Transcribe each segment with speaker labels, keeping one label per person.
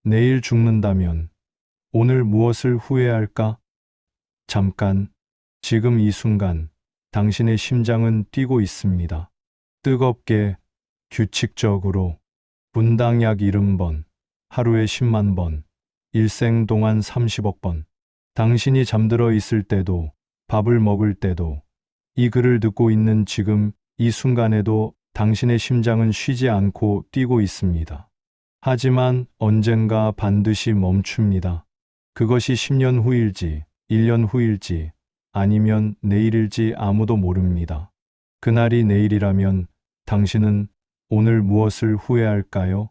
Speaker 1: 내일 죽는다면 오늘 무엇을 후회할까? 잠깐, 지금 이 순간 당신의 심장은 뛰고 있습니다. 뜨겁게, 규칙적으로, 분당 약 70번, 하루에 10만 번, 일생 동안 30억 번. 당신이 잠들어 있을 때도, 밥을 먹을 때도, 이 글을 듣고 있는 지금 이 순간에도 당신의 심장은 쉬지 않고 뛰고 있습니다. 하지만 언젠가 반드시 멈춥니다. 그것이 10년 후일지, 1년 후일지, 아니면 내일일지 아무도 모릅니다. 그날이 내일이라면 당신은 오늘 무엇을 후회할까요?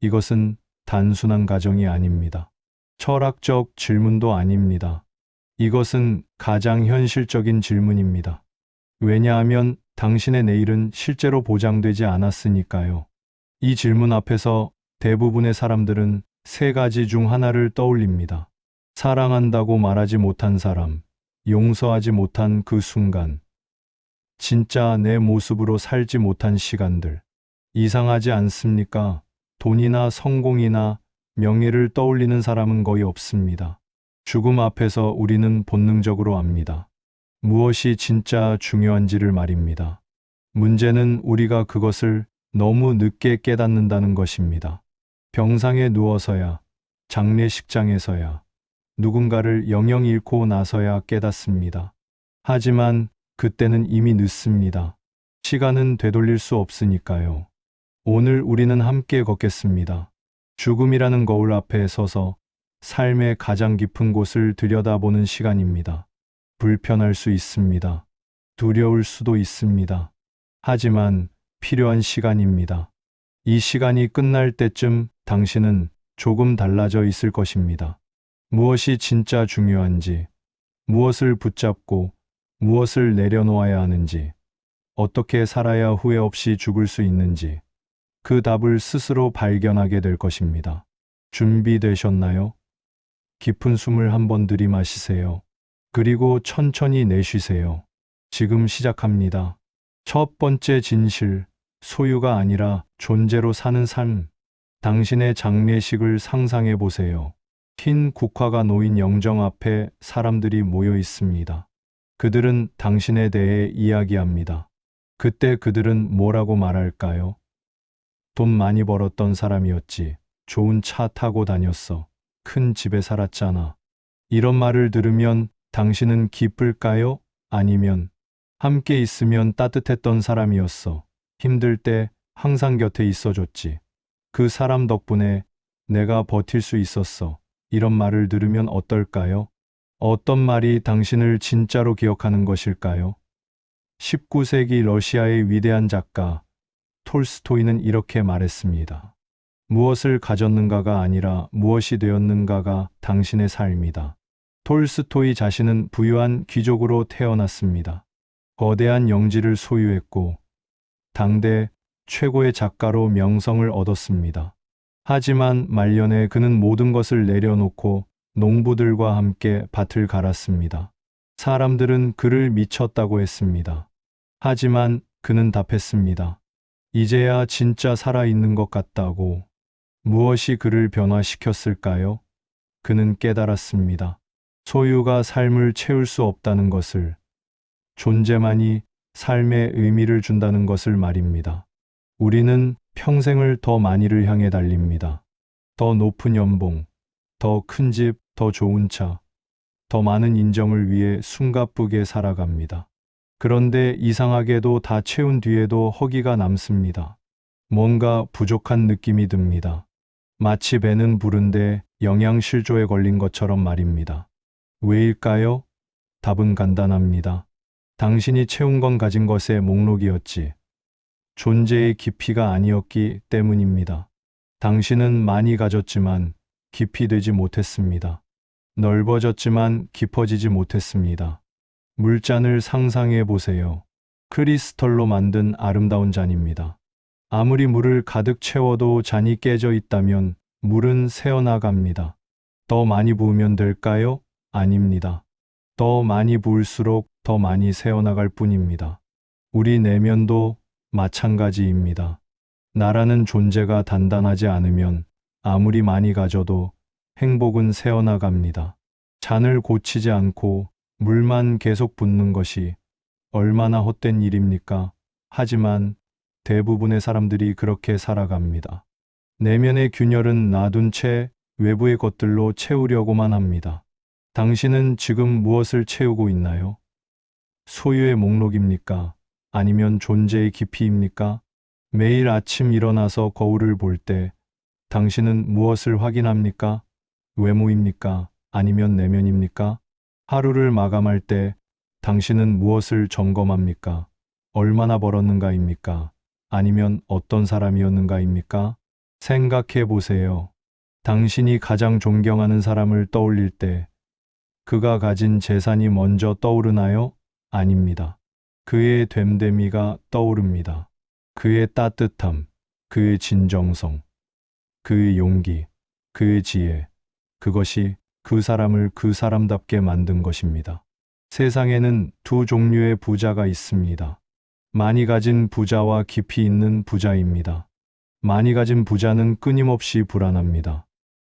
Speaker 1: 이것은 단순한 가정이 아닙니다. 철학적 질문도 아닙니다. 이것은 가장 현실적인 질문입니다. 왜냐하면 당신의 내일은 실제로 보장되지 않았으니까요. 이 질문 앞에서 대부분의 사람들은 세 가지 중 하나를 떠올립니다. 사랑한다고 말하지 못한 사람, 용서하지 못한 그 순간, 진짜 내 모습으로 살지 못한 시간들. 이상하지 않습니까? 돈이나 성공이나 명예를 떠올리는 사람은 거의 없습니다. 죽음 앞에서 우리는 본능적으로 압니다. 무엇이 진짜 중요한지를 말입니다. 문제는 우리가 그것을 너무 늦게 깨닫는다는 것입니다. 병상에 누워서야, 장례식장에서야, 누군가를 영영 잃고 나서야 깨닫습니다. 하지만 그때는 이미 늦습니다. 시간은 되돌릴 수 없으니까요. 오늘 우리는 함께 걷겠습니다. 죽음이라는 거울 앞에 서서 삶의 가장 깊은 곳을 들여다보는 시간입니다. 불편할 수 있습니다. 두려울 수도 있습니다. 하지만 필요한 시간입니다. 이 시간이 끝날 때쯤 당신은 조금 달라져 있을 것입니다. 무엇이 진짜 중요한지, 무엇을 붙잡고 무엇을 내려놓아야 하는지, 어떻게 살아야 후회 없이 죽을 수 있는지, 그 답을 스스로 발견하게 될 것입니다. 준비되셨나요? 깊은 숨을 한번 들이마시세요. 그리고 천천히 내쉬세요. 지금 시작합니다. 첫 번째 진실, 소유가 아니라 존재로 사는 삶. 당신의 장례식을 상상해 보세요. 흰 국화가 놓인 영정 앞에 사람들이 모여 있습니다. 그들은 당신에 대해 이야기합니다. 그때 그들은 뭐라고 말할까요? 돈 많이 벌었던 사람이었지. 좋은 차 타고 다녔어. 큰 집에 살았잖아. 이런 말을 들으면 당신은 기쁠까요? 아니면 함께 있으면 따뜻했던 사람이었어. 힘들 때 항상 곁에 있어줬지. 그 사람 덕분에 내가 버틸 수 있었어. 이런 말을 들으면 어떨까요? 어떤 말이 당신을 진짜로 기억하는 것일까요? 19세기 러시아의 위대한 작가 톨스토이는 이렇게 말했습니다. 무엇을 가졌는가가 아니라 무엇이 되었는가가 당신의 삶이다. 톨스토이 자신은 부유한 귀족으로 태어났습니다. 거대한 영지를 소유했고 당대 최고의 작가로 명성을 얻었습니다. 하지만 말년에 그는 모든 것을 내려놓고 농부들과 함께 밭을 갈았습니다. 사람들은 그를 미쳤다고 했습니다. 하지만 그는 답했습니다. 이제야 진짜 살아있는 것 같다고. 무엇이 그를 변화시켰을까요? 그는 깨달았습니다. 소유가 삶을 채울 수 없다는 것을, 존재만이 삶에 의미를 준다는 것을 말입니다. 우리는 평생을 더 많이를 향해 달립니다. 더 높은 연봉, 더 큰 집, 더 좋은 차, 더 많은 인정을 위해 숨가쁘게 살아갑니다. 그런데 이상하게도 다 채운 뒤에도 허기가 남습니다. 뭔가 부족한 느낌이 듭니다. 마치 배는 부른데 영양실조에 걸린 것처럼 말입니다. 왜일까요? 답은 간단합니다. 당신이 채운 건 가진 것의 목록이었지. 존재의 깊이가 아니었기 때문입니다. 당신은 많이 가졌지만 깊이 되지 못했습니다. 넓어졌지만 깊어지지 못했습니다. 물잔을 상상해 보세요. 크리스털로 만든 아름다운 잔입니다. 아무리 물을 가득 채워도 잔이 깨져 있다면 물은 새어나갑니다. 더 많이 부으면 될까요? 아닙니다. 더 많이 부을수록 더 많이 새어나갈 뿐입니다. 우리 내면도 마찬가지입니다. 나라는 존재가 단단하지 않으면 아무리 많이 가져도 행복은 새어나갑니다. 잔을 고치지 않고 물만 계속 붓는 것이 얼마나 헛된 일입니까? 하지만 대부분의 사람들이 그렇게 살아갑니다. 내면의 균열은 놔둔 채 외부의 것들로 채우려고만 합니다. 당신은 지금 무엇을 채우고 있나요? 소유의 목록입니까? 아니면 존재의 깊이입니까? 매일 아침 일어나서 거울을 볼 때 당신은 무엇을 확인합니까? 외모입니까? 아니면 내면입니까? 하루를 마감할 때 당신은 무엇을 점검합니까? 얼마나 벌었는가입니까? 아니면 어떤 사람이었는가입니까? 생각해 보세요. 당신이 가장 존경하는 사람을 떠올릴 때 그가 가진 재산이 먼저 떠오르나요? 아닙니다. 그의 됨됨이가 떠오릅니다. 그의 따뜻함, 그의 진정성, 그의 용기, 그의 지혜, 그것이 그 사람을 그 사람답게 만든 것입니다. 세상에는 두 종류의 부자가 있습니다. 많이 가진 부자와 깊이 있는 부자입니다. 많이 가진 부자는 끊임없이 불안합니다.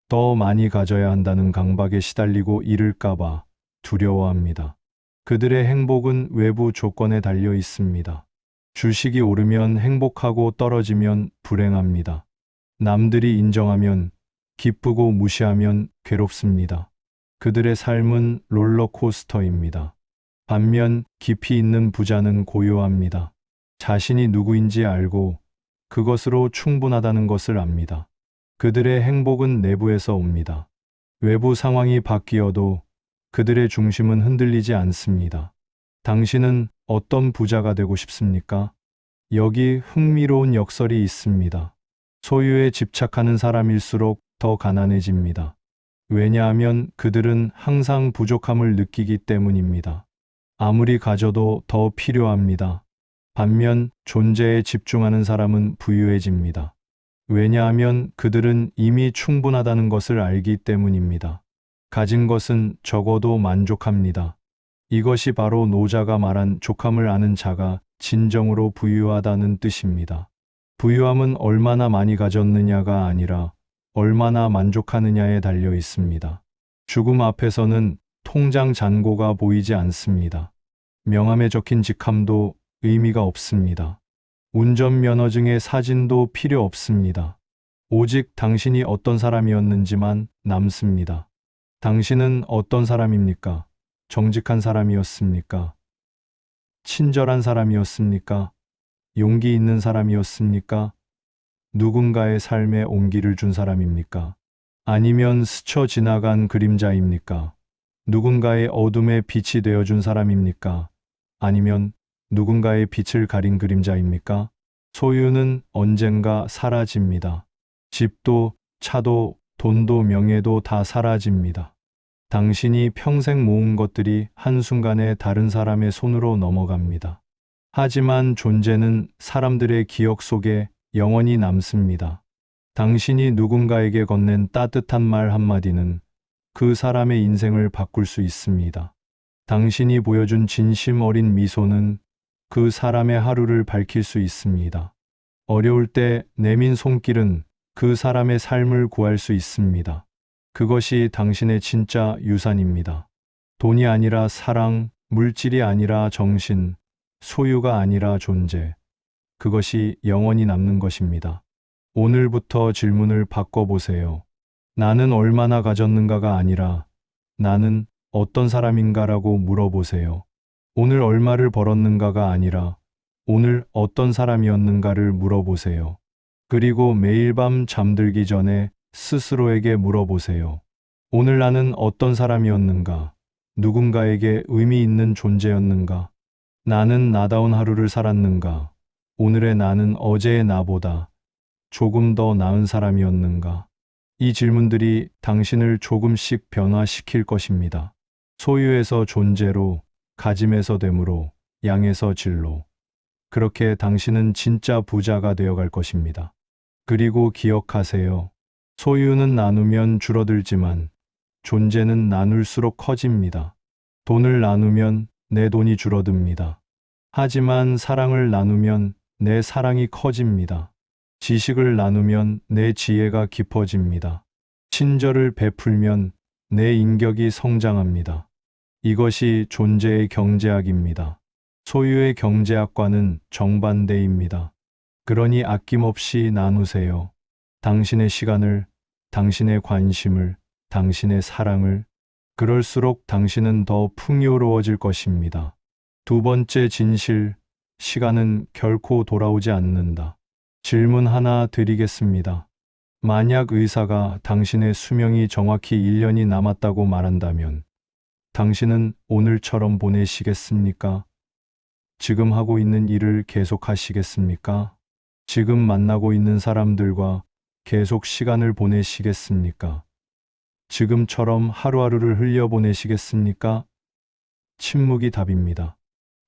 Speaker 1: 더 많이 가져야 한다는 강박에 시달리고 잃을까봐 두려워합니다. 그들의 행복은 외부 조건에 달려 있습니다. 주식이 오르면 행복하고 떨어지면 불행합니다. 남들이 인정하면 기쁘고 무시하면 괴롭습니다. 그들의 삶은 롤러코스터입니다. 반면 깊이 있는 부자는 고요합니다. 자신이 누구인지 알고 그것으로 충분하다는 것을 압니다. 그들의 행복은 내부에서 옵니다. 외부 상황이 바뀌어도 그들의 중심은 흔들리지 않습니다. 당신은 어떤 부자가 되고 싶습니까? 여기 흥미로운 역설이 있습니다. 소유에 집착하는 사람일수록 더 가난해집니다. 왜냐하면 그들은 항상 부족함을 느끼기 때문입니다. 아무리 가져도 더 필요합니다. 반면 존재에 집중하는 사람은 부유해집니다. 왜냐하면 그들은 이미 충분하다는 것을 알기 때문입니다. 가진 것은 적어도 만족합니다. 이것이 바로 노자가 말한 족함을 아는 자가 진정으로 부유하다는 뜻입니다. 부유함은 얼마나 많이 가졌느냐가 아니라 얼마나 만족하느냐에 달려 있습니다. 죽음 앞에서는 통장 잔고가 보이지 않습니다. 명함에 적힌 직함도 의미가 없습니다. 운전면허증의 사진도 필요 없습니다. 오직 당신이 어떤 사람이었는지만 남습니다. 당신은 어떤 사람입니까? 정직한 사람이었습니까? 친절한 사람이었습니까? 용기 있는 사람이었습니까? 누군가의 삶에 온기를 준 사람입니까? 아니면 스쳐 지나간 그림자입니까? 누군가의 어둠에 빛이 되어준 사람입니까? 아니면 누군가의 빛을 가린 그림자입니까? 소유는 언젠가 사라집니다. 집도, 차도, 돈도, 명예도 다 사라집니다. 당신이 평생 모은 것들이 한순간에 다른 사람의 손으로 넘어갑니다. 하지만 존재는 사람들의 기억 속에 영원히 남습니다. 당신이 누군가에게 건넨 따뜻한 말 한마디는 그 사람의 인생을 바꿀 수 있습니다. 당신이 보여준 진심 어린 미소는 그 사람의 하루를 밝힐 수 있습니다. 어려울 때 내민 손길은 그 사람의 삶을 구할 수 있습니다. 그것이 당신의 진짜 유산입니다. 돈이 아니라 사랑, 물질이 아니라 정신, 소유가 아니라 존재. 그것이 영원히 남는 것입니다. 오늘부터 질문을 바꿔보세요. 나는 얼마나 가졌는가가 아니라 나는 어떤 사람인가라고 물어보세요. 오늘 얼마를 벌었는가가 아니라 오늘 어떤 사람이었는가를 물어보세요. 그리고 매일 밤 잠들기 전에 스스로에게 물어보세요. 오늘 나는 어떤 사람이었는가? 누군가에게 의미 있는 존재였는가? 나는 나다운 하루를 살았는가? 오늘의 나는 어제의 나보다 조금 더 나은 사람이었는가? 이 질문들이 당신을 조금씩 변화시킬 것입니다. 소유에서 존재로, 가짐에서 됨으로, 양에서 질로. 그렇게 당신은 진짜 부자가 되어갈 것입니다. 그리고 기억하세요. 소유는 나누면 줄어들지만 존재는 나눌수록 커집니다. 돈을 나누면 내 돈이 줄어듭니다. 하지만 사랑을 나누면 내 사랑이 커집니다. 지식을 나누면 내 지혜가 깊어집니다. 친절을 베풀면 내 인격이 성장합니다. 이것이 존재의 경제학입니다. 소유의 경제학과는 정반대입니다. 그러니 아낌없이 나누세요. 당신의 시간을, 당신의 관심을, 당신의 사랑을. 그럴수록 당신은 더 풍요로워질 것입니다. 두 번째 진실, 시간은 결코 돌아오지 않는다. 질문 하나 드리겠습니다. 만약 의사가 당신의 수명이 정확히 1년이 남았다고 말한다면 당신은 오늘처럼 보내시겠습니까? 지금 하고 있는 일을 계속하시겠습니까? 지금 만나고 있는 사람들과 계속 시간을 보내시겠습니까? 지금처럼 하루하루를 흘려보내시겠습니까? 침묵이 답입니다.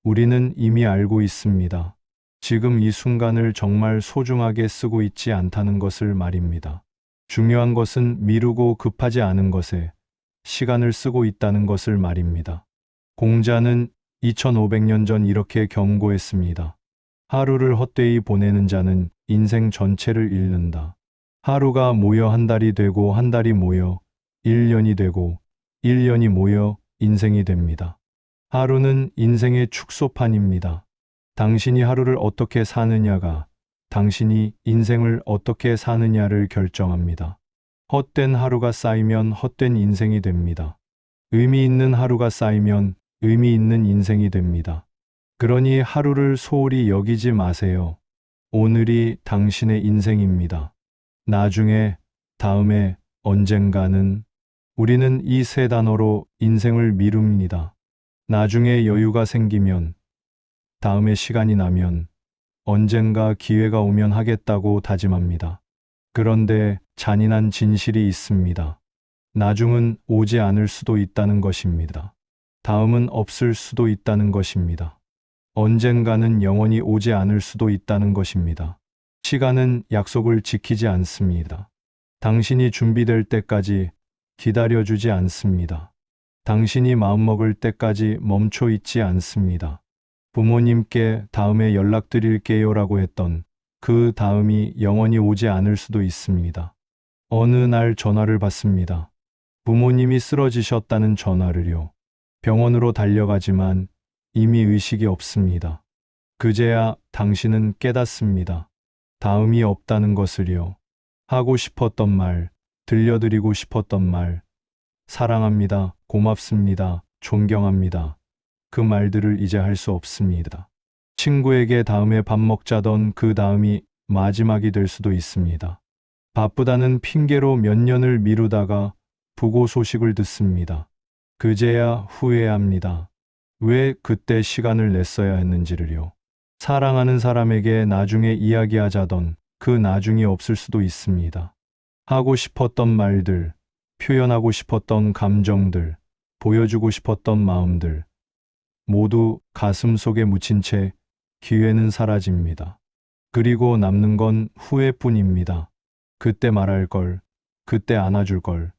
Speaker 1: 우리는 이미 알고 있습니다. 지금 이 순간을 정말 소중하게 쓰고 있지 않다는 것을 말입니다. 중요한 것은 미루고 급하지 않은 것에 시간을 쓰고 있다는 것을 말입니다. 공자는 2500년 전 이렇게 경고했습니다. 하루를 헛되이 보내는 자는 인생 전체를 잃는다. 하루가 모여 한 달이 되고 한 달이 모여 1년이 되고 1년이 모여 인생이 됩니다. 하루는 인생의 축소판입니다. 당신이 하루를 어떻게 사느냐가 당신이 인생을 어떻게 사느냐를 결정합니다. 헛된 하루가 쌓이면 헛된 인생이 됩니다. 의미 있는 하루가 쌓이면 의미 있는 인생이 됩니다. 그러니 하루를 소홀히 여기지 마세요. 오늘이 당신의 인생입니다. 나중에, 다음에, 언젠가는. 우리는 이 세 단어로 인생을 미룹니다. 나중에 여유가 생기면, 다음에 시간이 나면, 언젠가 기회가 오면 하겠다고 다짐합니다. 그런데 잔인한 진실이 있습니다. 나중은 오지 않을 수도 있다는 것입니다. 다음은 없을 수도 있다는 것입니다. 언젠가는 영원히 오지 않을 수도 있다는 것입니다. 시간은 약속을 지키지 않습니다. 당신이 준비될 때까지 기다려주지 않습니다. 당신이 마음먹을 때까지 멈춰 있지 않습니다. 부모님께 다음에 연락드릴게요라고 했던 그 다음이 영원히 오지 않을 수도 있습니다. 어느 날 전화를 받습니다. 부모님이 쓰러지셨다는 전화를요. 병원으로 달려가지만 이미 의식이 없습니다. 그제야 당신은 깨닫습니다. 다음이 없다는 것을요. 하고 싶었던 말, 들려드리고 싶었던 말, 사랑합니다, 고맙습니다, 존경합니다. 그 말들을 이제 할 수 없습니다. 친구에게 다음에 밥 먹자던 그 다음이 마지막이 될 수도 있습니다. 바쁘다는 핑계로 몇 년을 미루다가 부고 소식을 듣습니다. 그제야 후회합니다. 왜 그때 시간을 냈어야 했는지를요. 사랑하는 사람에게 나중에 이야기하자던 그 나중이 없을 수도 있습니다. 하고 싶었던 말들, 표현하고 싶었던 감정들, 보여주고 싶었던 마음들, 모두 가슴 속에 묻힌 채 기회는 사라집니다. 그리고 남는 건 후회뿐입니다. 그때 말할 걸, 그때 안아줄 걸,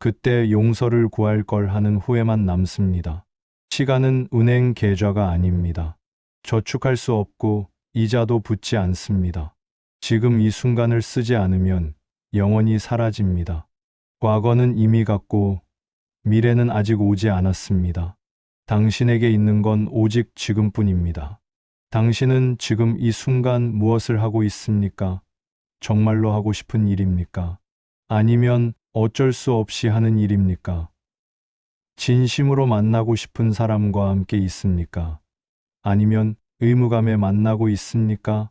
Speaker 1: 그때 용서를 구할 걸 하는 후회만 남습니다. 시간은 은행 계좌가 아닙니다. 저축할 수 없고 이자도 붙지 않습니다. 지금 이 순간을 쓰지 않으면 영원히 사라집니다. 과거는 이미 갔고 미래는 아직 오지 않았습니다. 당신에게 있는 건 오직 지금뿐입니다. 당신은 지금 이 순간 무엇을 하고 있습니까? 정말로 하고 싶은 일입니까? 아니면 어쩔 수 없이 하는 일입니까? 진심으로 만나고 싶은 사람과 함께 있습니까? 아니면 의무감에 만나고 있습니까?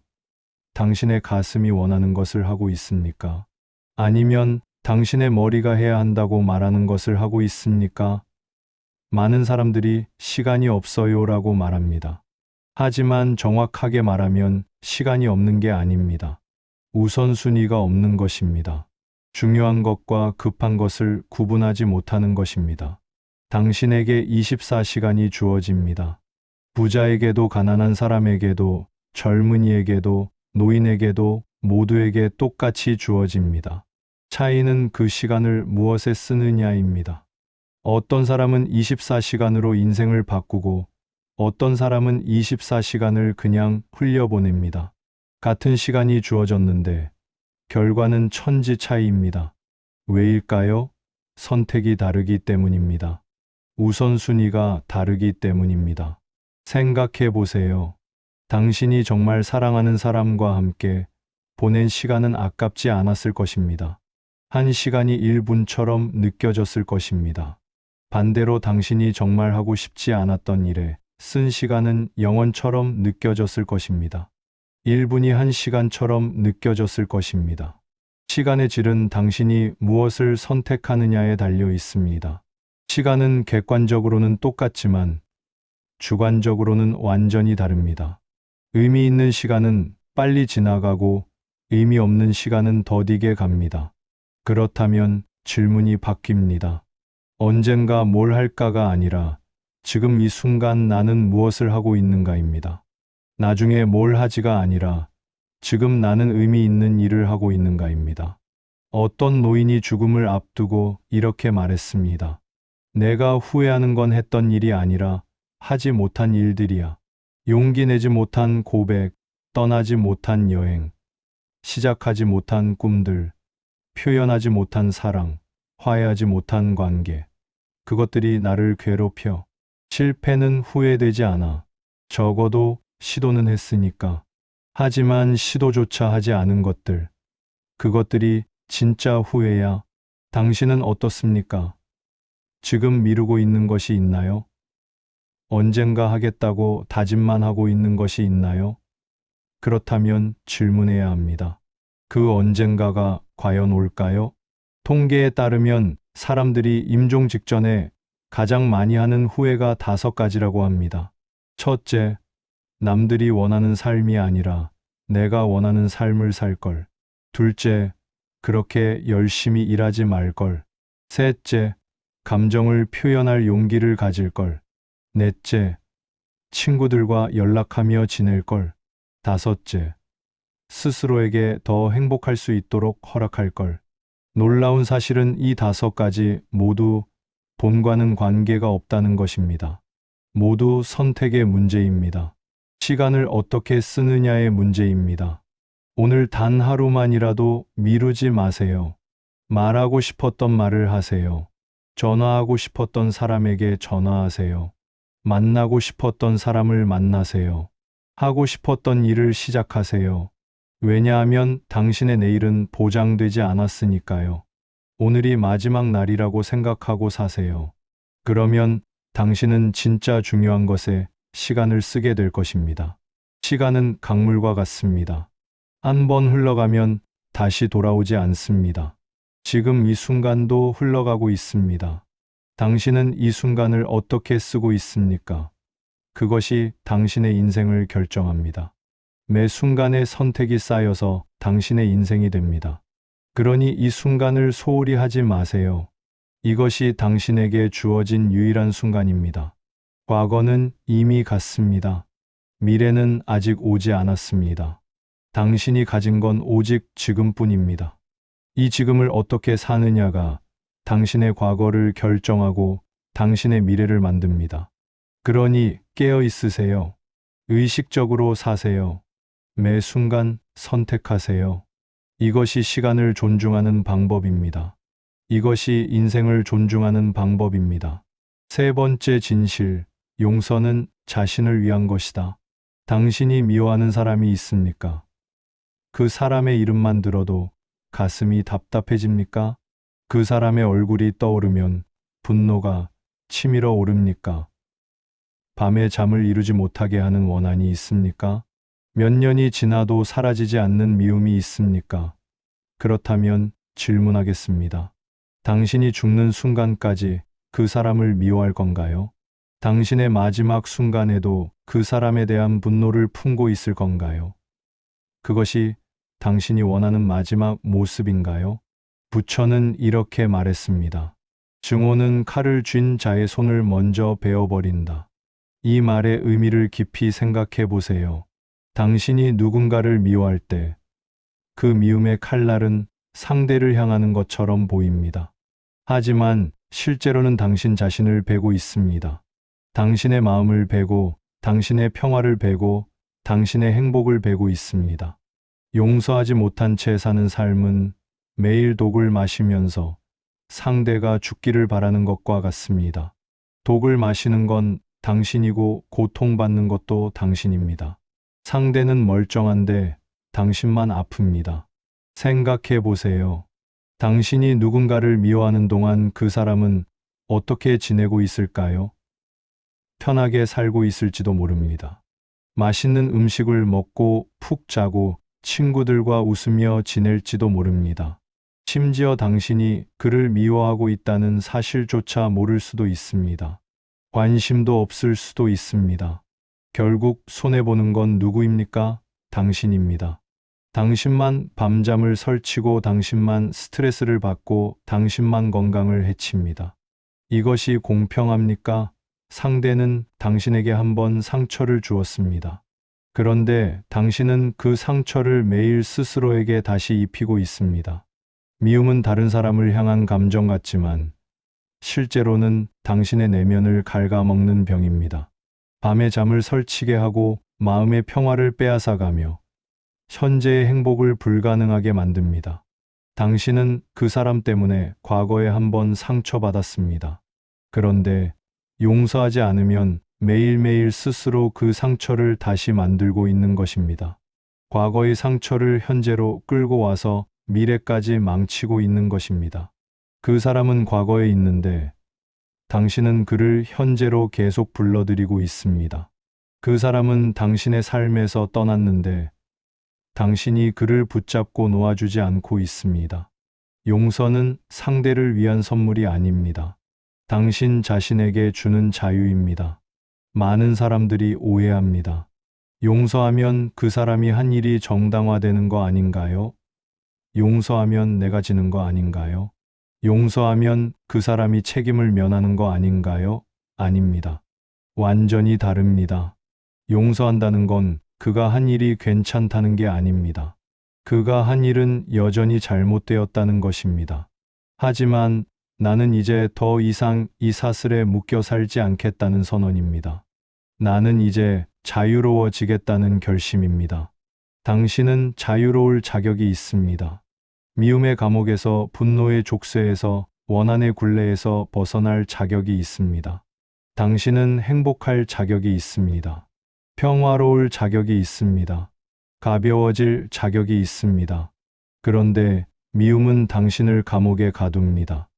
Speaker 1: 당신의 가슴이 원하는 것을 하고 있습니까? 아니면 당신의 머리가 해야 한다고 말하는 것을 하고 있습니까? 많은 사람들이 시간이 없어요라고 말합니다. 하지만 정확하게 말하면 시간이 없는 게 아닙니다. 우선순위가 없는 것입니다. 중요한 것과 급한 것을 구분하지 못하는 것입니다. 당신에게 24시간이 주어집니다. 부자에게도 가난한 사람에게도 젊은이에게도 노인에게도 모두에게 똑같이 주어집니다. 차이는 그 시간을 무엇에 쓰느냐입니다. 어떤 사람은 24시간으로 인생을 바꾸고 어떤 사람은 24시간을 그냥 흘려보냅니다. 같은 시간이 주어졌는데 결과는 천지 차이입니다. 왜일까요? 선택이 다르기 때문입니다. 우선순위가 다르기 때문입니다. 생각해 보세요. 당신이 정말 사랑하는 사람과 함께 보낸 시간은 아깝지 않았을 것입니다. 한 시간이 1분처럼 느껴졌을 것입니다. 반대로 당신이 정말 하고 싶지 않았던 일에 쓴 시간은 영원처럼 느껴졌을 것입니다. 1분이 한 시간처럼 느껴졌을 것입니다. 시간의 질은 당신이 무엇을 선택하느냐에 달려 있습니다. 시간은 객관적으로는 똑같지만 주관적으로는 완전히 다릅니다. 의미 있는 시간은 빨리 지나가고 의미 없는 시간은 더디게 갑니다. 그렇다면 질문이 바뀝니다. 언젠가 뭘 할까가 아니라 지금 이 순간 나는 무엇을 하고 있는가입니다. 나중에 뭘 하지가 아니라 지금 나는 의미 있는 일을 하고 있는가입니다. 어떤 노인이 죽음을 앞두고 이렇게 말했습니다. 내가 후회하는 건 했던 일이 아니라 하지 못한 일들이야. 용기 내지 못한 고백, 떠나지 못한 여행, 시작하지 못한 꿈들, 표현하지 못한 사랑, 화해하지 못한 관계. 그것들이 나를 괴롭혀. 실패는 후회되지 않아. 적어도 시도는 했으니까. 하지만 시도조차 하지 않은 것들. 그것들이 진짜 후회야. 당신은 어떻습니까? 지금 미루고 있는 것이 있나요? 언젠가 하겠다고 다짐만 하고 있는 것이 있나요? 그렇다면 질문해야 합니다. 그 언젠가가 과연 올까요? 통계에 따르면 사람들이 임종 직전에 가장 많이 하는 후회가 5가지라고 합니다. 첫째, 남들이 원하는 삶이 아니라 내가 원하는 삶을 살 걸. 둘째, 그렇게 열심히 일하지 말 걸. 셋째, 감정을 표현할 용기를 가질 걸. 넷째, 친구들과 연락하며 지낼 걸. 다섯째, 스스로에게 더 행복할 수 있도록 허락할 걸. 놀라운 사실은 이 5가지 모두 본과는 관계가 없다는 것입니다. 모두 선택의 문제입니다. 시간을 어떻게 쓰느냐의 문제입니다. 오늘 단 하루만이라도 미루지 마세요. 말하고 싶었던 말을 하세요. 전화하고 싶었던 사람에게 전화하세요. 만나고 싶었던 사람을 만나세요. 하고 싶었던 일을 시작하세요. 왜냐하면 당신의 내일은 보장되지 않았으니까요. 오늘이 마지막 날이라고 생각하고 사세요. 그러면 당신은 진짜 중요한 것에 시간을 쓰게 될 것입니다. 시간은 강물과 같습니다. 한 번 흘러가면 다시 돌아오지 않습니다. 지금 이 순간도 흘러가고 있습니다. 당신은 이 순간을 어떻게 쓰고 있습니까? 그것이 당신의 인생을 결정합니다. 매 순간의 선택이 쌓여서 당신의 인생이 됩니다. 그러니 이 순간을 소홀히 하지 마세요. 이것이 당신에게 주어진 유일한 순간입니다. 과거는 이미 갔습니다. 미래는 아직 오지 않았습니다. 당신이 가진 건 오직 지금뿐입니다. 이 지금을 어떻게 사느냐가 당신의 과거를 결정하고 당신의 미래를 만듭니다. 그러니 깨어 있으세요. 의식적으로 사세요. 매 순간 선택하세요. 이것이 시간을 존중하는 방법입니다. 이것이 인생을 존중하는 방법입니다. 세 번째 진실, 용서는 자신을 위한 것이다. 당신이 미워하는 사람이 있습니까? 그 사람의 이름만 들어도 가슴이 답답해집니까? 그 사람의 얼굴이 떠오르면 분노가 치밀어 오릅니까? 밤에 잠을 이루지 못하게 하는 원한이 있습니까? 몇 년이 지나도 사라지지 않는 미움이 있습니까? 그렇다면 질문하겠습니다. 당신이 죽는 순간까지 그 사람을 미워할 건가요? 당신의 마지막 순간에도 그 사람에 대한 분노를 품고 있을 건가요? 그것이 당신이 원하는 마지막 모습인가요? 부처는 이렇게 말했습니다. 증오는 칼을 쥔 자의 손을 먼저 베어버린다. 이 말의 의미를 깊이 생각해 보세요. 당신이 누군가를 미워할 때 그 미움의 칼날은 상대를 향하는 것처럼 보입니다. 하지만 실제로는 당신 자신을 베고 있습니다. 당신의 마음을 베고 당신의 평화를 베고 당신의 행복을 베고 있습니다. 용서하지 못한 채 사는 삶은 매일 독을 마시면서 상대가 죽기를 바라는 것과 같습니다. 독을 마시는 건 당신이고 고통받는 것도 당신입니다. 상대는 멀쩡한데 당신만 아픕니다. 생각해 보세요. 당신이 누군가를 미워하는 동안 그 사람은 어떻게 지내고 있을까요? 편하게 살고 있을지도 모릅니다. 맛있는 음식을 먹고 푹 자고 친구들과 웃으며 지낼지도 모릅니다. 심지어 당신이 그를 미워하고 있다는 사실조차 모를 수도 있습니다. 관심도 없을 수도 있습니다. 결국 손해보는 건 누구입니까? 당신입니다. 당신만 밤잠을 설치고 당신만 스트레스를 받고 당신만 건강을 해칩니다. 이것이 공평합니까? 상대는 당신에게 한번 상처를 주었습니다. 그런데 당신은 그 상처를 매일 스스로에게 다시 입히고 있습니다. 미움은 다른 사람을 향한 감정 같지만 실제로는 당신의 내면을 갉아먹는 병입니다. 밤에 잠을 설치게 하고 마음의 평화를 빼앗아가며 현재의 행복을 불가능하게 만듭니다. 당신은 그 사람 때문에 과거에 한번 상처받았습니다. 그런데 용서하지 않으면 매일매일 스스로 그 상처를 다시 만들고 있는 것입니다. 과거의 상처를 현재로 끌고 와서 미래까지 망치고 있는 것입니다. 그 사람은 과거에 있는데 당신은 그를 현재로 계속 불러들이고 있습니다. 그 사람은 당신의 삶에서 떠났는데 당신이 그를 붙잡고 놓아주지 않고 있습니다. 용서는 상대를 위한 선물이 아닙니다. 당신 자신에게 주는 자유입니다. 많은 사람들이 오해합니다. 용서하면 그 사람이 한 일이 정당화되는 거 아닌가요? 용서하면 내가 지는 거 아닌가요? 용서하면 그 사람이 책임을 면하는 거 아닌가요? 아닙니다. 완전히 다릅니다. 용서한다는 건 그가 한 일이 괜찮다는 게 아닙니다. 그가 한 일은 여전히 잘못되었다는 것입니다. 하지만 나는 이제 더 이상 이 사슬에 묶여 살지 않겠다는 선언입니다. 나는 이제 자유로워지겠다는 결심입니다. 당신은 자유로울 자격이 있습니다. 미움의 감옥에서, 분노의 족쇄에서, 원한의 굴레에서 벗어날 자격이 있습니다. 당신은 행복할 자격이 있습니다. 평화로울 자격이 있습니다. 가벼워질 자격이 있습니다. 그런데 미움은 당신을 감옥에 가둡니다.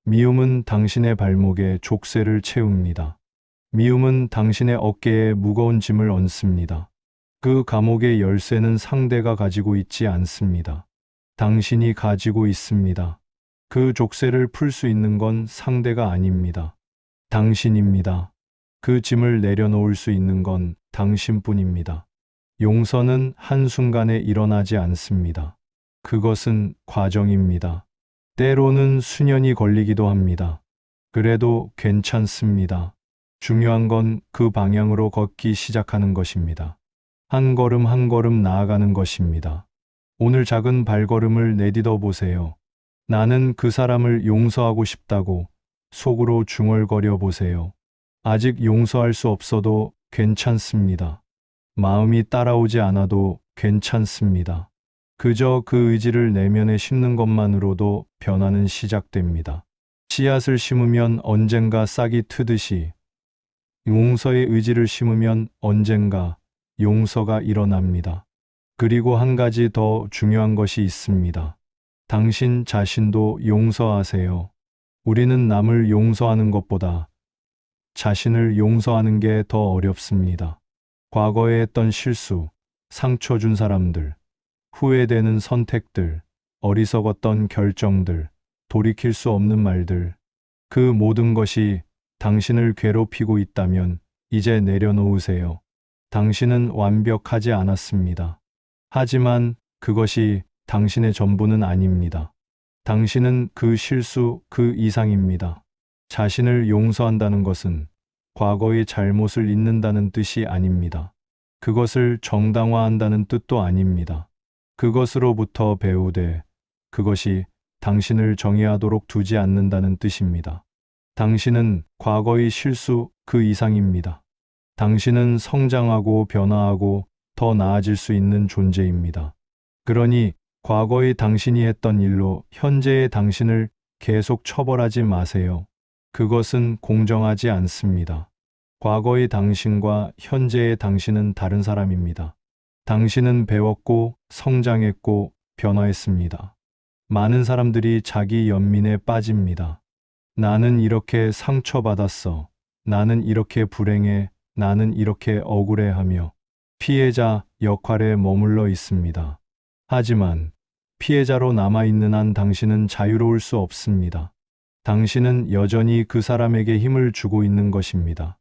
Speaker 1: 미움은 당신의 발목에 족쇄를 채웁니다. 미움은 당신의 어깨에 무거운 짐을 얹습니다. 그 감옥의 열쇠는 상대가 가지고 있지 않습니다. 당신이 가지고 있습니다. 그 족쇄를 풀 수 있는 건 상대가 아닙니다. 당신입니다. 그 짐을 내려놓을 수 있는 건 당신뿐입니다. 용서는 한순간에 일어나지 않습니다. 그것은 과정입니다. 때로는 수년이 걸리기도 합니다. 그래도 괜찮습니다. 중요한 건 그 방향으로 걷기 시작하는 것입니다. 한 걸음 한 걸음 나아가는 것입니다. 오늘 작은 발걸음을 내딛어 보세요. 나는 그 사람을 용서하고 싶다고 속으로 중얼거려 보세요. 아직 용서할 수 없어도 괜찮습니다. 마음이 따라오지 않아도 괜찮습니다. 그저 그 의지를 내면에 심는 것만으로도 변화는 시작됩니다. 씨앗을 심으면 언젠가 싹이 트듯이 용서의 의지를 심으면 언젠가 용서가 일어납니다. 그리고 한 가지 더 중요한 것이 있습니다. 당신 자신도 용서하세요. 우리는 남을 용서하는 것보다 자신을 용서하는 게 더 어렵습니다. 과거에 했던 실수, 상처 준 사람들, 후회되는 선택들, 어리석었던 결정들, 돌이킬 수 없는 말들, 그 모든 것이 당신을 괴롭히고 있다면 이제 내려놓으세요. 당신은 완벽하지 않았습니다. 하지만 그것이 당신의 전부는 아닙니다. 당신은 그 실수 그 이상입니다. 자신을 용서한다는 것은 과거의 잘못을 잊는다는 뜻이 아닙니다. 그것을 정당화한다는 뜻도 아닙니다. 그것으로부터 배우되 그것이 당신을 정의하도록 두지 않는다는 뜻입니다. 당신은 과거의 실수 그 이상입니다. 당신은 성장하고 변화하고 더 나아질 수 있는 존재입니다. 그러니 과거의 당신이 했던 일로 현재의 당신을 계속 처벌하지 마세요. 그것은 공정하지 않습니다. 과거의 당신과 현재의 당신은 다른 사람입니다. 당신은 배웠고 성장했고 변화했습니다. 많은 사람들이 자기 연민에 빠집니다. 나는 이렇게 상처받았어. 나는 이렇게 불행해. 나는 이렇게 억울해하며 피해자 역할에 머물러 있습니다. 하지만 피해자로 남아있는 한 당신은 자유로울 수 없습니다. 당신은 여전히 그 사람에게 힘을 주고 있는 것입니다.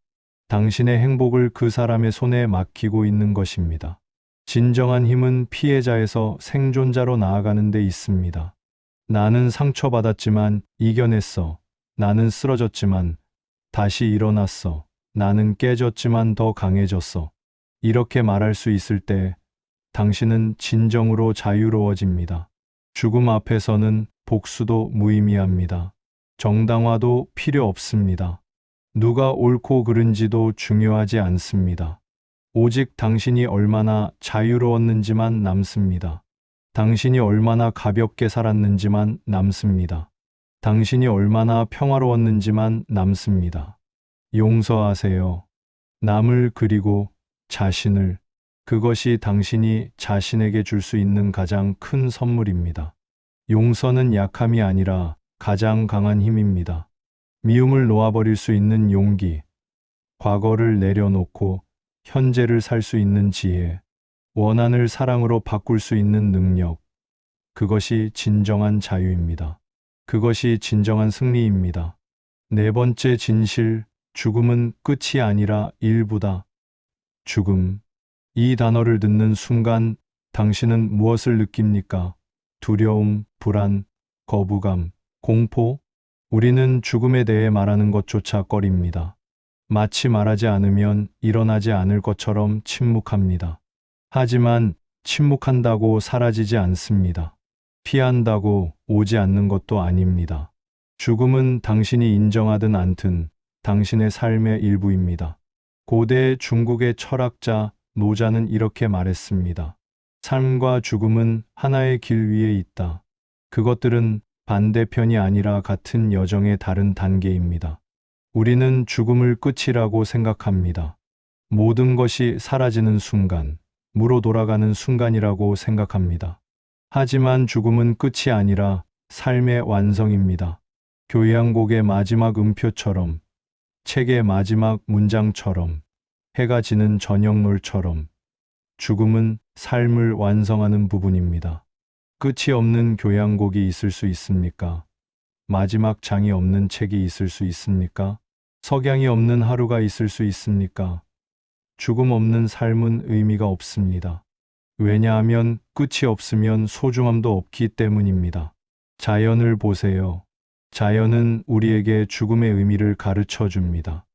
Speaker 1: 당신의 행복을 그 사람의 손에 맡기고 있는 것입니다. 진정한 힘은 피해자에서 생존자로 나아가는 데 있습니다. 나는 상처받았지만 이겨냈어. 나는 쓰러졌지만 다시 일어났어. 나는 깨졌지만 더 강해졌어. 이렇게 말할 수 있을 때 당신은 진정으로 자유로워집니다. 죽음 앞에서는 복수도 무의미합니다. 정당화도 필요 없습니다. 누가 옳고 그른지도 중요하지 않습니다. 오직 당신이 얼마나 자유로웠는지만 남습니다. 당신이 얼마나 가볍게 살았는지만 남습니다. 당신이 얼마나 평화로웠는지만 남습니다. 용서하세요. 남을 그리고 자신을. 그것이 당신이 자신에게 줄 수 있는 가장 큰 선물입니다. 용서는 약함이 아니라 가장 강한 힘입니다. 미움을 놓아버릴 수 있는 용기, 과거를 내려놓고 현재를 살 수 있는 지혜, 원한을 사랑으로 바꿀 수 있는 능력, 그것이 진정한 자유입니다. 그것이 진정한 승리입니다. 네 번째 진실, 죽음은 끝이 아니라 일부다. 죽음. 이 단어를 듣는 순간 당신은 무엇을 느낍니까? 두려움, 불안, 거부감, 공포? 우리는 죽음에 대해 말하는 것조차 꺼립니다. 마치 말하지 않으면 일어나지 않을 것처럼 침묵합니다. 하지만 침묵한다고 사라지지 않습니다. 피한다고 오지 않는 것도 아닙니다. 죽음은 당신이 인정하든 않든 당신의 삶의 일부입니다. 고대 중국의 철학자 노자는 이렇게 말했습니다. 삶과 죽음은 하나의 길 위에 있다. 그것들은 반대편이 아니라 같은 여정의 다른 단계입니다. 우리는 죽음을 끝이라고 생각합니다. 모든 것이 사라지는 순간, 무로 돌아가는 순간이라고 생각합니다. 하지만 죽음은 끝이 아니라 삶의 완성입니다. 교향곡의 마지막 음표처럼, 책의 마지막 문장처럼, 해가 지는 저녁놀처럼 죽음은 삶을 완성하는 부분입니다. 끝이 없는 교향곡이 있을 수 있습니까? 마지막 장이 없는 책이 있을 수 있습니까? 석양이 없는 하루가 있을 수 있습니까? 죽음 없는 삶은 의미가 없습니다. 왜냐하면 끝이 없으면 소중함도 없기 때문입니다. 자연을 보세요. 자연은 우리에게 죽음의 의미를 가르쳐 줍니다.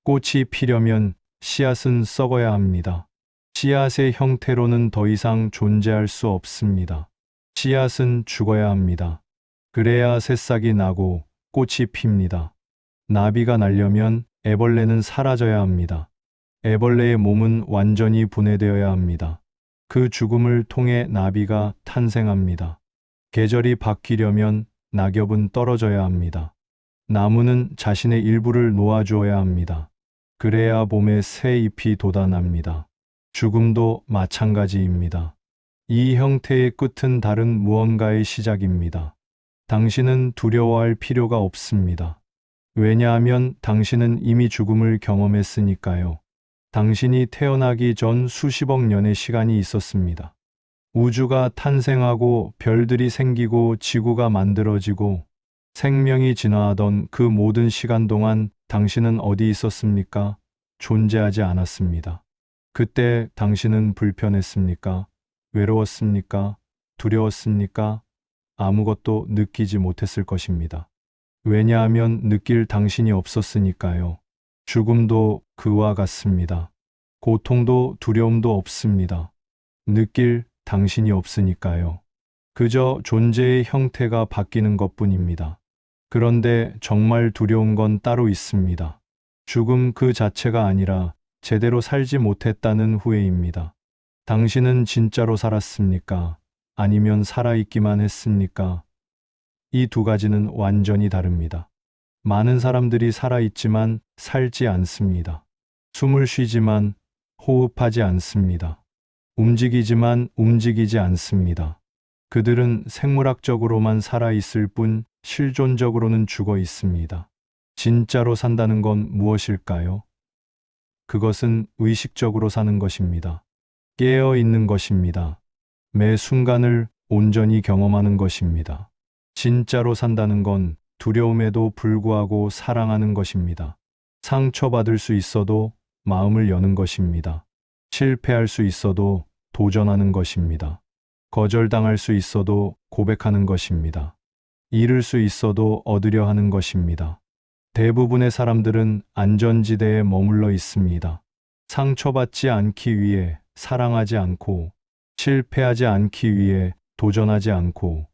Speaker 1: 꽃이 피려면 씨앗은 썩어야 합니다. 씨앗의 형태로는 더 이상 존재할 수 없습니다. 씨앗은 죽어야 합니다. 그래야 새싹이 나고 꽃이 핍니다. 나비가 날려면 애벌레는 사라져야 합니다. 애벌레의 몸은 완전히 분해되어야 합니다. 그 죽음을 통해 나비가 탄생합니다. 계절이 바뀌려면 낙엽은 떨어져야 합니다. 나무는 자신의 일부를 놓아주어야 합니다. 그래야 봄에 새 잎이 돋아납니다. 죽음도 마찬가지입니다. 이 형태의 끝은 다른 무언가의 시작입니다. 당신은 두려워할 필요가 없습니다. 왜냐하면 당신은 이미 죽음을 경험했으니까요. 당신이 태어나기 전 수십억 년의 시간이 있었습니다. 우주가 탄생하고 별들이 생기고 지구가 만들어지고 생명이 진화하던 그 모든 시간 동안 당신은 어디 있었습니까? 존재하지 않았습니다. 그때 당신은 불편했습니까? 외로웠습니까? 두려웠습니까? 아무것도 느끼지 못했을 것입니다. 왜냐하면 느낄 당신이 없었으니까요. 죽음도 그와 같습니다. 고통도 두려움도 없습니다. 느낄 당신이 없으니까요. 그저 존재의 형태가 바뀌는 것뿐입니다. 그런데 정말 두려운 건 따로 있습니다. 죽음 그 자체가 아니라 제대로 살지 못했다는 후회입니다. 당신은 진짜로 살았습니까? 아니면 살아있기만 했습니까? 이 두 가지는 완전히 다릅니다. 많은 사람들이 살아있지만 살지 않습니다. 숨을 쉬지만 호흡하지 않습니다. 움직이지만 움직이지 않습니다. 그들은 생물학적으로만 살아있을 뿐 실존적으로는 죽어 있습니다. 진짜로 산다는 건 무엇일까요? 그것은 의식적으로 사는 것입니다. 깨어 있는 것입니다. 매 순간을 온전히 경험하는 것입니다. 진짜로 산다는 건 두려움에도 불구하고 사랑하는 것입니다. 상처받을 수 있어도 마음을 여는 것입니다. 실패할 수 있어도 도전하는 것입니다. 거절당할 수 있어도 고백하는 것입니다. 잃을 수 있어도 얻으려 하는 것입니다. 대부분의 사람들은 안전지대에 머물러 있습니다. 상처받지 않기 위해 사랑하지 않고, 실패하지 않기 위해 도전하지 않고,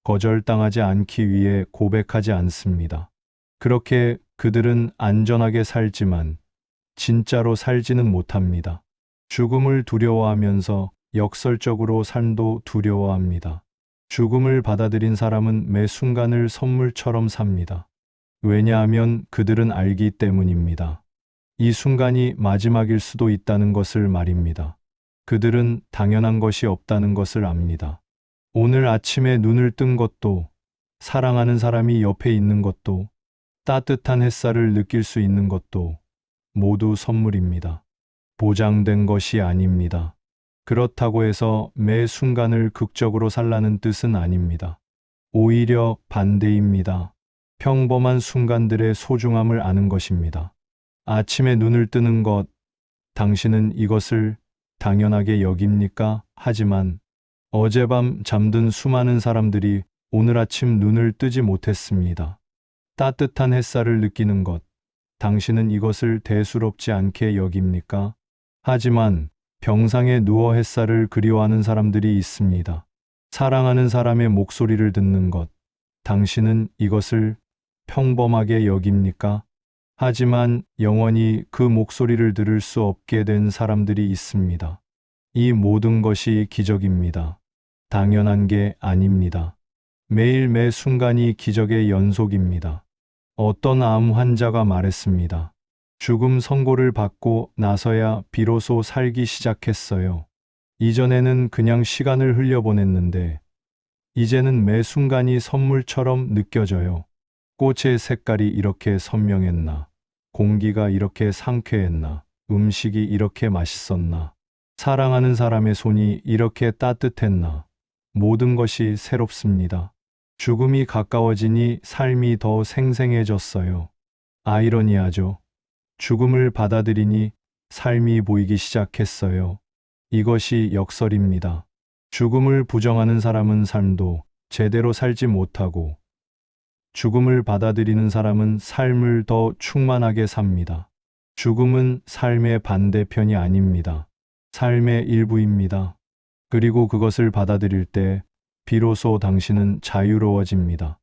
Speaker 1: 거절당하지 않기 위해 고백하지 않습니다. 그렇게 그들은 안전하게 살지만 진짜로 살지는 못합니다. 죽음을 두려워하면서 역설적으로 삶도 두려워합니다. 죽음을 받아들인 사람은 매 순간을 선물처럼 삽니다. 왜냐하면 그들은 알기 때문입니다. 이 순간이 마지막일 수도 있다는 것을 말입니다. 그들은 당연한 것이 없다는 것을 압니다. 오늘 아침에 눈을 뜬 것도, 사랑하는 사람이 옆에 있는 것도, 따뜻한 햇살을 느낄 수 있는 것도 모두 선물입니다. 보장된 것이 아닙니다. 그렇다고 해서 매 순간을 극적으로 살라는 뜻은 아닙니다. 오히려 반대입니다. 평범한 순간들의 소중함을 아는 것입니다. 아침에 눈을 뜨는 것, 당신은 이것을 당연하게 여깁니까? 하지만 어젯밤 잠든 수많은 사람들이 오늘 아침 눈을 뜨지 못했습니다. 따뜻한 햇살을 느끼는 것, 당신은 이것을 대수롭지 않게 여깁니까? 하지만 병상에 누워 햇살을 그리워하는 사람들이 있습니다. 사랑하는 사람의 목소리를 듣는 것, 당신은 이것을 평범하게 여깁니까? 하지만 영원히 그 목소리를 들을 수 없게 된 사람들이 있습니다. 이 모든 것이 기적입니다. 당연한 게 아닙니다. 매일 매 순간이 기적의 연속입니다. 어떤 암 환자가 말했습니다. 죽음 선고를 받고 나서야 비로소 살기 시작했어요. 이전에는 그냥 시간을 흘려보냈는데 이제는 매 순간이 선물처럼 느껴져요. 꽃의 색깔이 이렇게 선명했나? 공기가 이렇게 상쾌했나? 음식이 이렇게 맛있었나? 사랑하는 사람의 손이 이렇게 따뜻했나? 모든 것이 새롭습니다. 죽음이 가까워지니 삶이 더 생생해졌어요. 아이러니하죠. 죽음을 받아들이니 삶이 보이기 시작했어요. 이것이 역설입니다. 죽음을 부정하는 사람은 삶도 제대로 살지 못하고, 죽음을 받아들이는 사람은 삶을 더 충만하게 삽니다. 죽음은 삶의 반대편이 아닙니다. 삶의 일부입니다. 그리고 그것을 받아들일 때 비로소 당신은 자유로워집니다.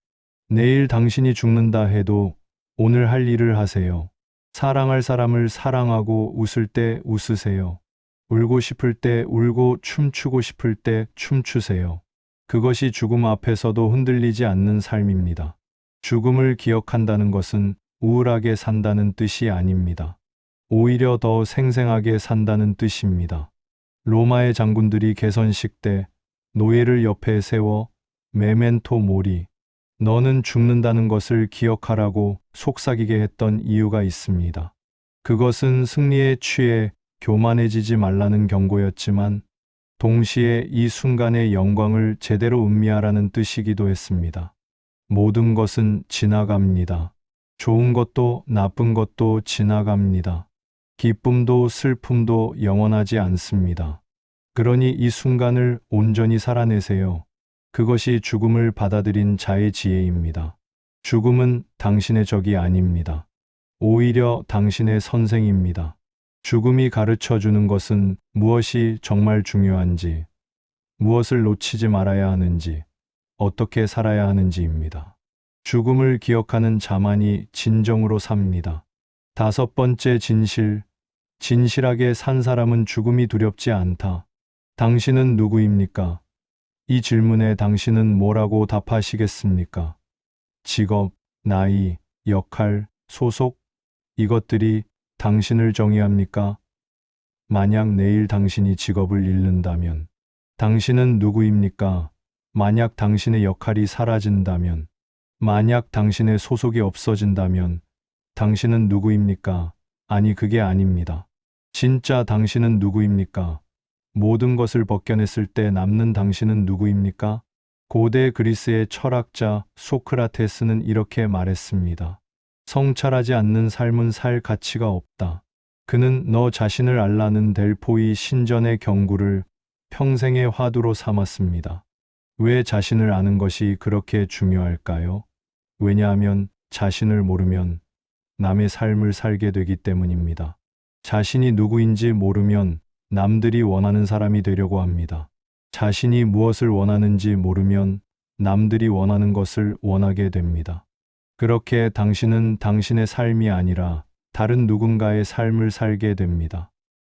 Speaker 1: 내일 당신이 죽는다 해도 오늘 할 일을 하세요. 사랑할 사람을 사랑하고 웃을 때 웃으세요. 울고 싶을 때 울고 춤추고 싶을 때 춤추세요. 그것이 죽음 앞에서도 흔들리지 않는 삶입니다. 죽음을 기억한다는 것은 우울하게 산다는 뜻이 아닙니다. 오히려 더 생생하게 산다는 뜻입니다. 로마의 장군들이 개선식 때 노예를 옆에 세워 메멘토 모리, 너는 죽는다는 것을 기억하라고 속삭이게 했던 이유가 있습니다. 그것은 승리에 취해 교만해지지 말라는 경고였지만 동시에 이 순간의 영광을 제대로 음미하라는 뜻이기도 했습니다. 모든 것은 지나갑니다. 좋은 것도 나쁜 것도 지나갑니다. 기쁨도 슬픔도 영원하지 않습니다. 그러니 이 순간을 온전히 살아내세요. 그것이 죽음을 받아들인 자의 지혜입니다. 죽음은 당신의 적이 아닙니다. 오히려 당신의 선생입니다. 죽음이 가르쳐 주는 것은 무엇이 정말 중요한지, 무엇을 놓치지 말아야 하는지, 어떻게 살아야 하는지입니다. 죽음을 기억하는 자만이 진정으로 삽니다. 5번째 진실, 진실하게 산 사람은 죽음이 두렵지 않다. 당신은 누구입니까? 이 질문에 당신은 뭐라고 답하시겠습니까? 직업, 나이, 역할, 소속, 이것들이 당신을 정의합니까? 만약 내일 당신이 직업을 잃는다면 당신은 누구입니까? 만약 당신의 역할이 사라진다면, 만약 당신의 소속이 없어진다면 당신은 누구입니까? 아니, 그게 아닙니다. 진짜 당신은 누구입니까? 모든 것을 벗겨냈을 때 남는 당신은 누구입니까? 고대 그리스의 철학자 소크라테스는 이렇게 말했습니다. 성찰하지 않는 삶은 살 가치가 없다. 그는 너 자신을 알라는 델포이 신전의 경구를 평생의 화두로 삼았습니다. 왜 자신을 아는 것이 그렇게 중요할까요? 왜냐하면 자신을 모르면 남의 삶을 살게 되기 때문입니다. 자신이 누구인지 모르면 남들이 원하는 사람이 되려고 합니다. 자신이 무엇을 원하는지 모르면 남들이 원하는 것을 원하게 됩니다. 그렇게 당신은 당신의 삶이 아니라 다른 누군가의 삶을 살게 됩니다.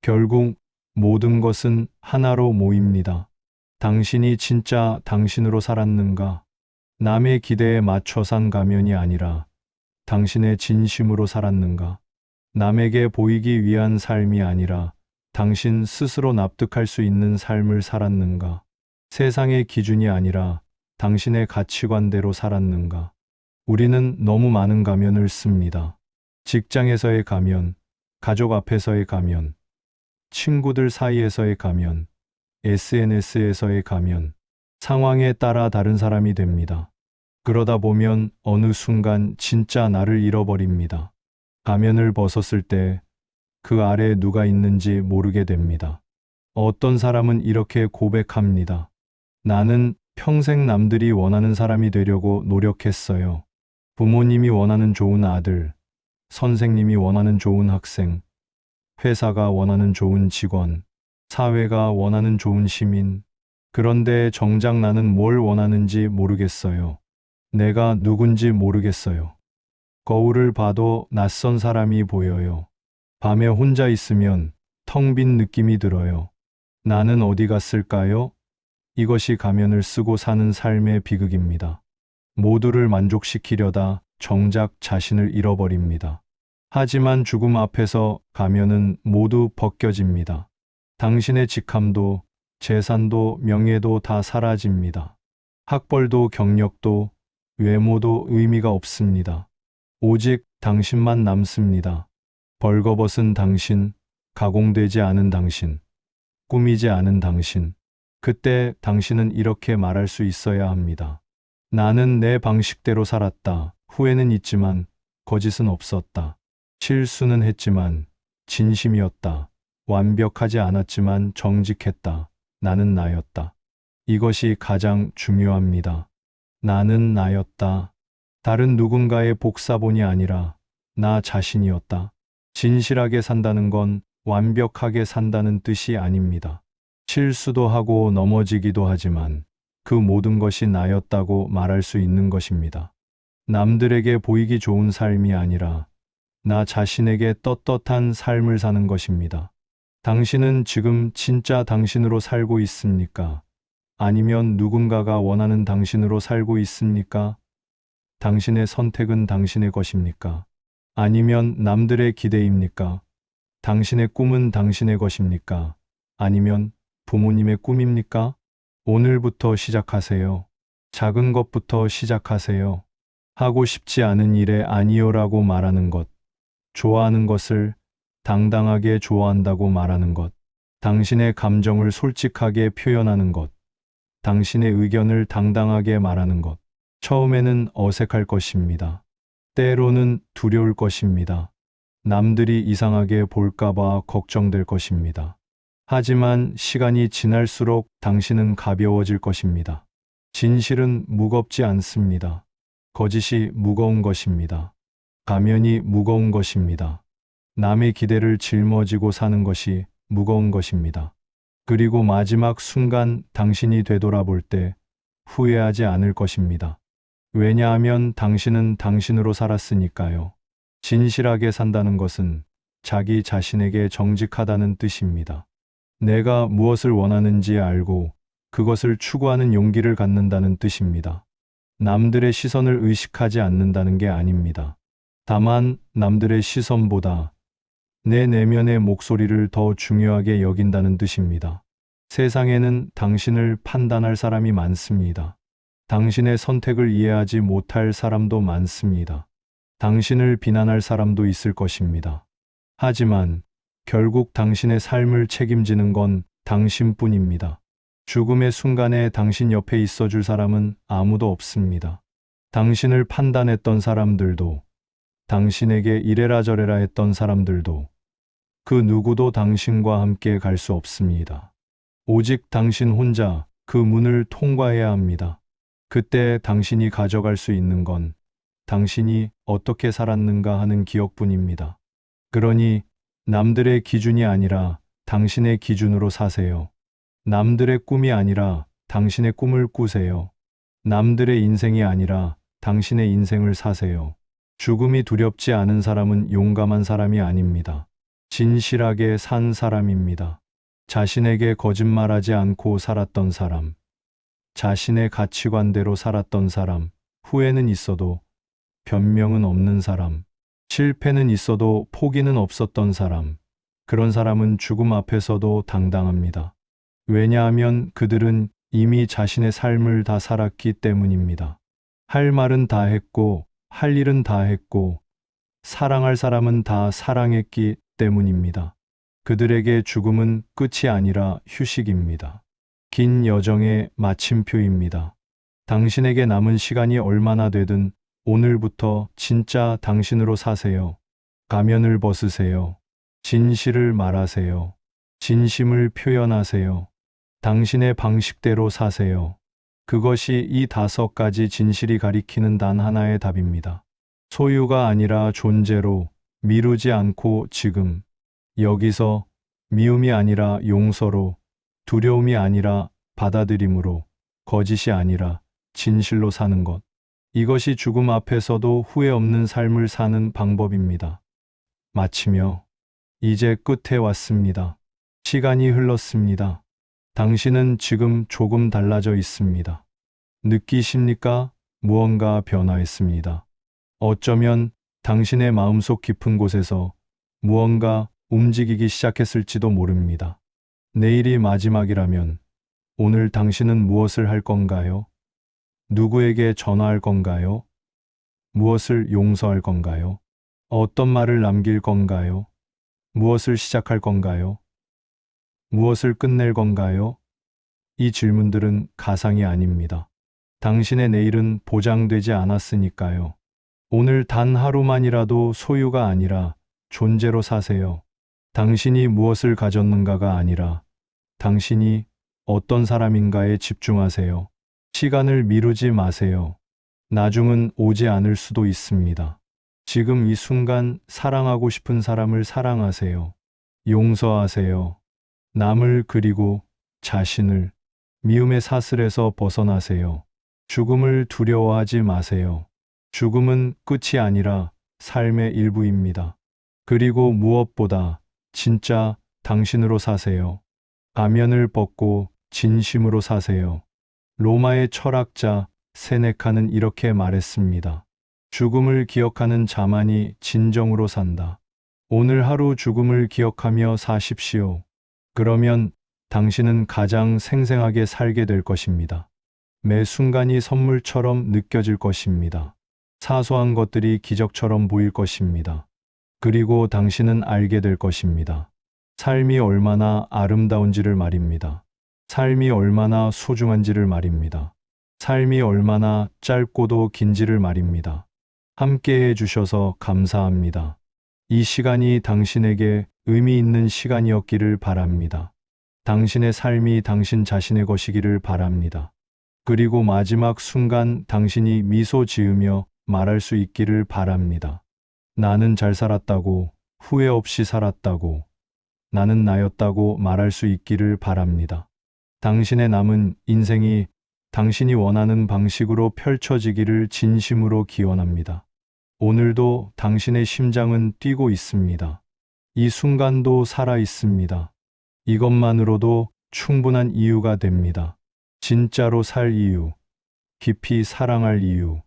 Speaker 1: 결국 모든 것은 하나로 모입니다. 당신이 진짜 당신으로 살았는가? 남의 기대에 맞춰 산 가면이 아니라 당신의 진심으로 살았는가? 남에게 보이기 위한 삶이 아니라 당신 스스로 납득할 수 있는 삶을 살았는가? 세상의 기준이 아니라 당신의 가치관대로 살았는가? 우리는 너무 많은 가면을 씁니다. 직장에서의 가면, 가족 앞에서의 가면, 친구들 사이에서의 가면, SNS에서의 가면, 상황에 따라 다른 사람이 됩니다. 그러다 보면 어느 순간 진짜 나를 잃어버립니다. 가면을 벗었을 때 그 아래 누가 있는지 모르게 됩니다. 어떤 사람은 이렇게 고백합니다. 나는 평생 남들이 원하는 사람이 되려고 노력했어요. 부모님이 원하는 좋은 아들, 선생님이 원하는 좋은 학생, 회사가 원하는 좋은 직원, 사회가 원하는 좋은 시민. 그런데 정작 나는 뭘 원하는지 모르겠어요. 내가 누군지 모르겠어요. 거울을 봐도 낯선 사람이 보여요. 밤에 혼자 있으면 텅 빈 느낌이 들어요. 나는 어디 갔을까요? 이것이 가면을 쓰고 사는 삶의 비극입니다. 모두를 만족시키려다 정작 자신을 잃어버립니다. 하지만 죽음 앞에서 가면은 모두 벗겨집니다. 당신의 직함도, 재산도, 명예도 다 사라집니다. 학벌도, 경력도, 외모도 의미가 없습니다. 오직 당신만 남습니다. 벌거벗은 당신, 가공되지 않은 당신, 꾸미지 않은 당신. 그때 당신은 이렇게 말할 수 있어야 합니다. 나는 내 방식대로 살았다. 후회는 있지만 거짓은 없었다. 실수는 했지만 진심이었다. 완벽하지 않았지만 정직했다. 나는 나였다. 이것이 가장 중요합니다. 나는 나였다. 다른 누군가의 복사본이 아니라 나 자신이었다. 진실하게 산다는 건 완벽하게 산다는 뜻이 아닙니다. 실수도 하고 넘어지기도 하지만 그 모든 것이 나였다고 말할 수 있는 것입니다. 남들에게 보이기 좋은 삶이 아니라 나 자신에게 떳떳한 삶을 사는 것입니다. 당신은 지금 진짜 당신으로 살고 있습니까? 아니면 누군가가 원하는 당신으로 살고 있습니까? 당신의 선택은 당신의 것입니까? 아니면 남들의 기대입니까? 당신의 꿈은 당신의 것입니까? 아니면 부모님의 꿈입니까? 오늘부터 시작하세요. 작은 것부터 시작하세요. 하고 싶지 않은 일에 아니요라고 말하는 것, 좋아하는 것을 당당하게 좋아한다고 말하는 것, 당신의 감정을 솔직하게 표현하는 것, 당신의 의견을 당당하게 말하는 것. 처음에는 어색할 것입니다. 때로는 두려울 것입니다. 남들이 이상하게 볼까봐 걱정될 것입니다. 하지만 시간이 지날수록 당신은 가벼워질 것입니다. 진실은 무겁지 않습니다. 거짓이 무거운 것입니다. 가면이 무거운 것입니다. 남의 기대를 짊어지고 사는 것이 무거운 것입니다. 그리고 마지막 순간 당신이 되돌아볼 때 후회하지 않을 것입니다. 왜냐하면 당신은 당신으로 살았으니까요. 진실하게 산다는 것은 자기 자신에게 정직하다는 뜻입니다. 내가 무엇을 원하는지 알고 그것을 추구하는 용기를 갖는다는 뜻입니다. 남들의 시선을 의식하지 않는다는 게 아닙니다. 다만 남들의 시선보다 내 내면의 목소리를 더 중요하게 여긴다는 뜻입니다. 세상에는 당신을 판단할 사람이 많습니다. 당신의 선택을 이해하지 못할 사람도 많습니다. 당신을 비난할 사람도 있을 것입니다. 하지만 결국 당신의 삶을 책임지는 건 당신뿐입니다. 죽음의 순간에 당신 옆에 있어줄 사람은 아무도 없습니다. 당신을 판단했던 사람들도, 당신에게 이래라 저래라 했던 사람들도, 그 누구도 당신과 함께 갈 수 없습니다. 오직 당신 혼자 그 문을 통과해야 합니다. 그때 당신이 가져갈 수 있는 건 당신이 어떻게 살았는가 하는 기억뿐입니다. 그러니 남들의 기준이 아니라 당신의 기준으로 사세요. 남들의 꿈이 아니라 당신의 꿈을 꾸세요. 남들의 인생이 아니라 당신의 인생을 사세요. 죽음이 두렵지 않은 사람은 용감한 사람이 아닙니다. 진실하게 산 사람입니다. 자신에게 거짓말하지 않고 살았던 사람, 자신의 가치관대로 살았던 사람, 후회는 있어도 변명은 없는 사람, 실패는 있어도 포기는 없었던 사람, 그런 사람은 죽음 앞에서도 당당합니다. 왜냐하면 그들은 이미 자신의 삶을 다 살았기 때문입니다. 할 말은 다 했고, 할 일은 다 했고, 사랑할 사람은 다 사랑했기 때문입니다. 그들에게 죽음은 끝이 아니라 휴식입니다. 긴 여정의 마침표입니다. 당신에게 남은 시간이 얼마나 되든 오늘부터 진짜 당신으로 사세요. 가면을 벗으세요. 진실을 말하세요. 진심을 표현하세요. 당신의 방식대로 사세요. 그것이 이 5가지 진실이 가리키는 단 하나의 답입니다. 소유가 아니라 존재로, 미루지 않고 지금, 여기서, 미움이 아니라 용서로, 두려움이 아니라 받아들임으로, 거짓이 아니라 진실로 사는 것. 이것이 죽음 앞에서도 후회 없는 삶을 사는 방법입니다. 마치며 이제 끝에 왔습니다. 시간이 흘렀습니다. 당신은 지금 조금 달라져 있습니다. 느끼십니까? 무언가 변화했습니다. 어쩌면 당신의 마음속 깊은 곳에서 무언가 움직이기 시작했을지도 모릅니다. 내일이 마지막이라면 오늘 당신은 무엇을 할 건가요? 누구에게 전화할 건가요? 무엇을 용서할 건가요? 어떤 말을 남길 건가요? 무엇을 시작할 건가요? 무엇을 끝낼 건가요? 이 질문들은 가상이 아닙니다. 당신의 내일은 보장되지 않았으니까요. 오늘 단 하루만이라도 소유가 아니라 존재로 사세요. 당신이 무엇을 가졌는가가 아니라 당신이 어떤 사람인가에 집중하세요. 시간을 미루지 마세요. 나중은 오지 않을 수도 있습니다. 지금 이 순간 사랑하고 싶은 사람을 사랑하세요. 용서하세요. 남을 그리고 자신을 미움의 사슬에서 벗어나세요. 죽음을 두려워하지 마세요. 죽음은 끝이 아니라 삶의 일부입니다. 그리고 무엇보다 진짜 당신으로 사세요. 가면을 벗고 진심으로 사세요. 로마의 철학자 세네카는 이렇게 말했습니다. 죽음을 기억하는 자만이 진정으로 산다. 오늘 하루 죽음을 기억하며 사십시오. 그러면 당신은 가장 생생하게 살게 될 것입니다. 매 순간이 선물처럼 느껴질 것입니다. 사소한 것들이 기적처럼 보일 것입니다. 그리고 당신은 알게 될 것입니다. 삶이 얼마나 아름다운지를 말입니다. 삶이 얼마나 소중한지를 말입니다. 삶이 얼마나 짧고도 긴지를 말입니다. 함께 해주셔서 감사합니다. 이 시간이 당신에게 의미 있는 시간이었기를 바랍니다. 당신의 삶이 당신 자신의 것이기를 바랍니다. 그리고 마지막 순간 당신이 미소 지으며 말할 수 있기를 바랍니다. 나는 잘 살았다고, 후회 없이 살았다고, 나는 나였다고 말할 수 있기를 바랍니다. 당신의 남은 인생이 당신이 원하는 방식으로 펼쳐지기를 진심으로 기원합니다. 오늘도 당신의 심장은 뛰고 있습니다. 이 순간도 살아 있습니다. 이것만으로도 충분한 이유가 됩니다. 진짜로 살 이유, 깊이 사랑할 이유,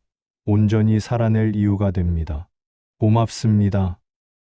Speaker 1: 온전히 살아낼 이유가 됩니다. 고맙습니다.